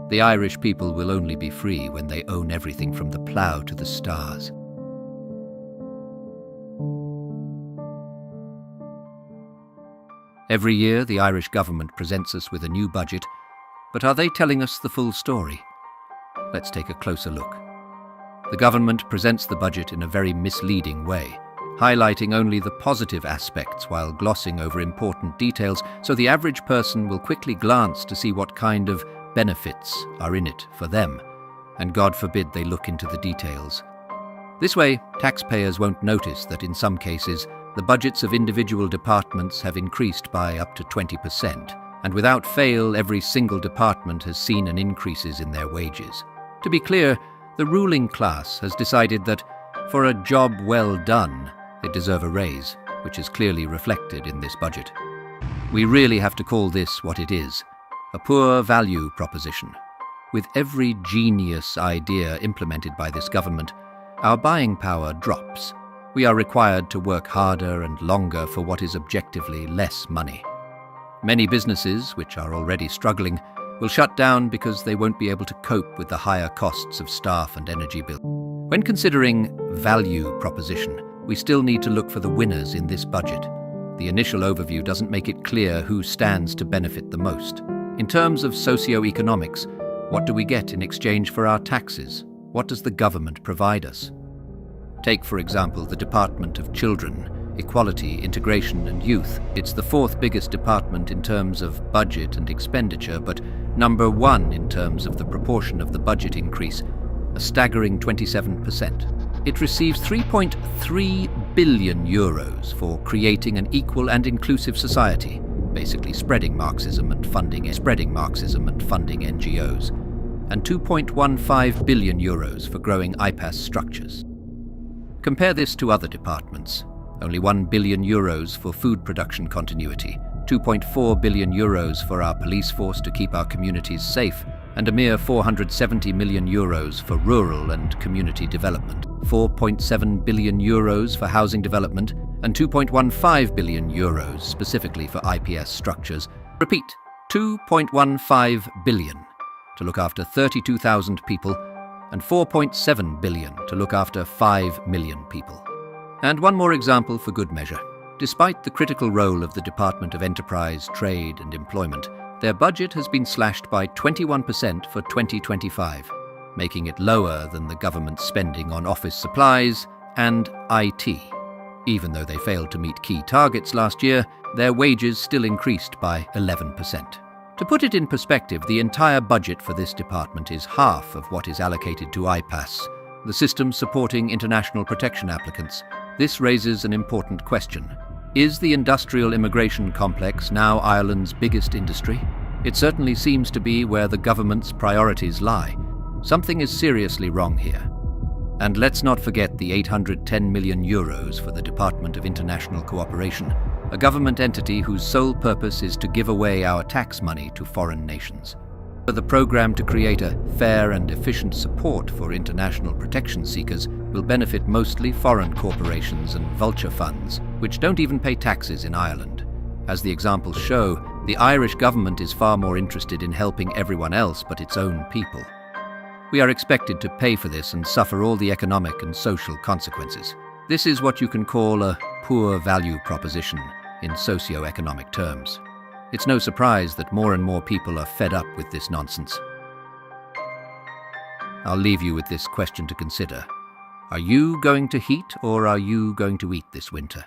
The Irish people will only be free when they own everything from the plough to the stars. Every year, the Irish government presents us with a new budget, but are they telling us the full story? Let's take a closer look. The government presents the budget in a very misleading way, highlighting only the positive aspects while glossing over important details, so the average person will quickly glance to see what kind of benefits are in it for them, and God forbid they look into the details. This way, taxpayers won't notice that in some cases, the budgets of individual departments have increased by up to 20%, and without fail, every single department has seen an increases in their wages. To be clear, the ruling class has decided that, for a job well done, they deserve a raise, which is clearly reflected in this budget. We really have to call this what it is, a poor value proposition. With every genius idea implemented by this government, our buying power drops. We are required to work harder and longer for what is objectively less money. Many businesses, which are already struggling, will shut down because they won't be able to cope with the higher costs of staff and energy bills. When considering value proposition, we still need to look for the winners in this budget. The initial overview doesn't make it clear who stands to benefit the most. In terms of socio-economics, what do we get in exchange for our taxes? What does the government provide us? Take, for example, the Department of Children, Equality, Integration and Youth. It's the fourth biggest department in terms of budget and expenditure, but number one in terms of the proportion of the budget increase, a staggering 27%. It receives 3.3 billion euros for creating an equal and inclusive society, basically spreading Marxism and funding NGOs, and 2.15 billion euros for growing IPAS structures. Compare this to other departments. Only 1 billion euros for food production continuity, 2.4 billion euros for our police force to keep our communities safe, and a mere 470 million euros for rural and community development, 4.7 billion euros for housing development, and 2.15 billion euros specifically for IPS structures. Repeat, 2.15 billion to look after 32,000 people, and 4.7 billion to look after 5 million people. And one more example for good measure. Despite the critical role of the Department of Enterprise, Trade and Employment, their budget has been slashed by 21% for 2025, making it lower than the government's spending on office supplies and IT. Even though they failed to meet key targets last year, their wages still increased by 11%. To put it in perspective, the entire budget for this department is half of what is allocated to IPAS, the system supporting international protection applicants. This raises an important question. Is the industrial immigration complex now Ireland's biggest industry? It certainly seems to be where the government's priorities lie. Something is seriously wrong here. And let's not forget the 810 million euros for the Department of International Cooperation, a government entity whose sole purpose is to give away our tax money to foreign nations. The program to create a fair and efficient support for international protection seekers will benefit mostly foreign corporations and vulture funds, which don't even pay taxes in Ireland. As the examples show, the Irish government is far more interested in helping everyone else but its own people. We are expected to pay for this and suffer all the economic and social consequences. This is what you can call a poor value proposition in socio-economic terms. It's no surprise that more and more people are fed up with this nonsense. I'll leave you with this question to consider. Are you going to heat or are you going to eat this winter?